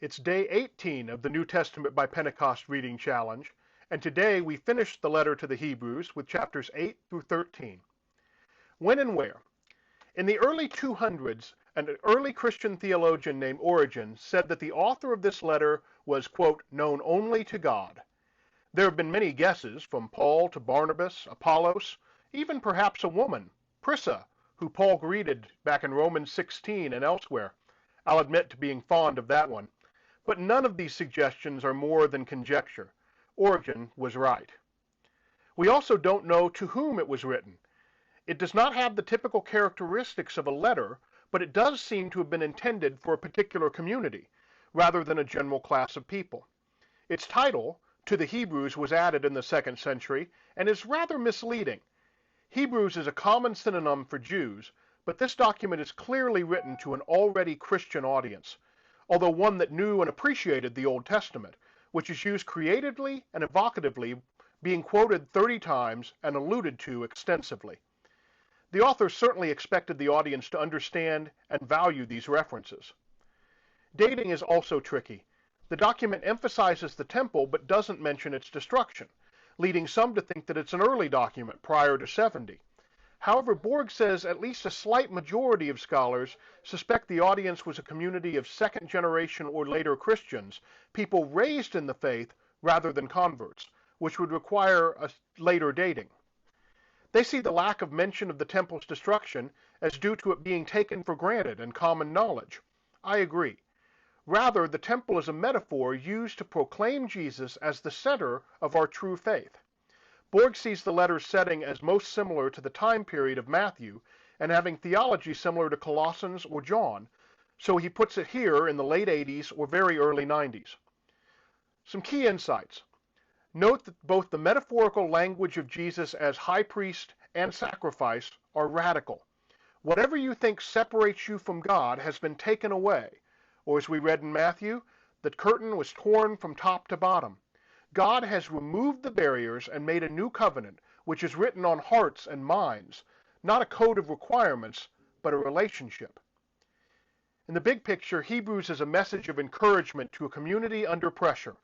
It's day 18 of the New Testament by Pentecost Reading Challenge, and today we finished the letter to the Hebrews with chapters 8 through 13. When and where? In the early 200s, an early Christian theologian named Origen said that the author of this letter was, quote, known only to God. There have been many guesses, from Paul to Barnabas, Apollos, even perhaps a woman, Prisca, who Paul greeted back in Romans 16 and elsewhere. I'll admit to being fond of that one. But none of these suggestions are more than conjecture. Origen was right. We also don't know to whom it was written. It does not have the typical characteristics of a letter, but it does seem to have been intended for a particular community, rather than a general class of people. Its title, To the Hebrews, was added in the 2nd century, and is rather misleading. Hebrews is a common synonym for Jews, but this document is clearly written to an already Christian audience, although one that knew and appreciated the Old Testament, which is used creatively and evocatively, being quoted 30 times and alluded to extensively. The author certainly expected the audience to understand and value these references. Dating is also tricky. The document emphasizes the temple but doesn't mention its destruction, leading some to think that it's an early document prior to 70. However, Borg says at least a slight majority of scholars suspect the audience was a community of second generation or later Christians, people raised in the faith rather than converts, which would require a later dating. They see the lack of mention of the temple's destruction as due to it being taken for granted and common knowledge. I agree. Rather, the temple is a metaphor used to proclaim Jesus as the center of our true faith. Borg sees the letter's setting as most similar to the time period of Matthew and having theology similar to Colossians or John, so he puts it here in the late 80s or very early 90s. Some key insights. Note that both the metaphorical language of Jesus as high priest and sacrifice are radical. Whatever you think separates you from God has been taken away, or as we read in Matthew, the curtain was torn from top to bottom. God has removed the barriers and made a new covenant, which is written on hearts and minds, not a code of requirements, but a relationship. In the big picture, Hebrews is a message of encouragement to a community under pressure,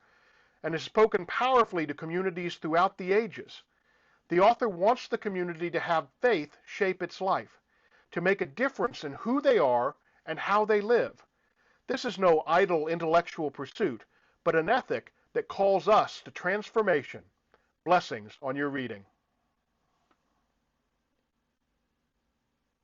and is spoken powerfully to communities throughout the ages. The author wants the community to have faith shape its life, to make a difference in who they are and how they live. This is no idle intellectual pursuit, but an ethic that calls us to transformation. Blessings on your reading.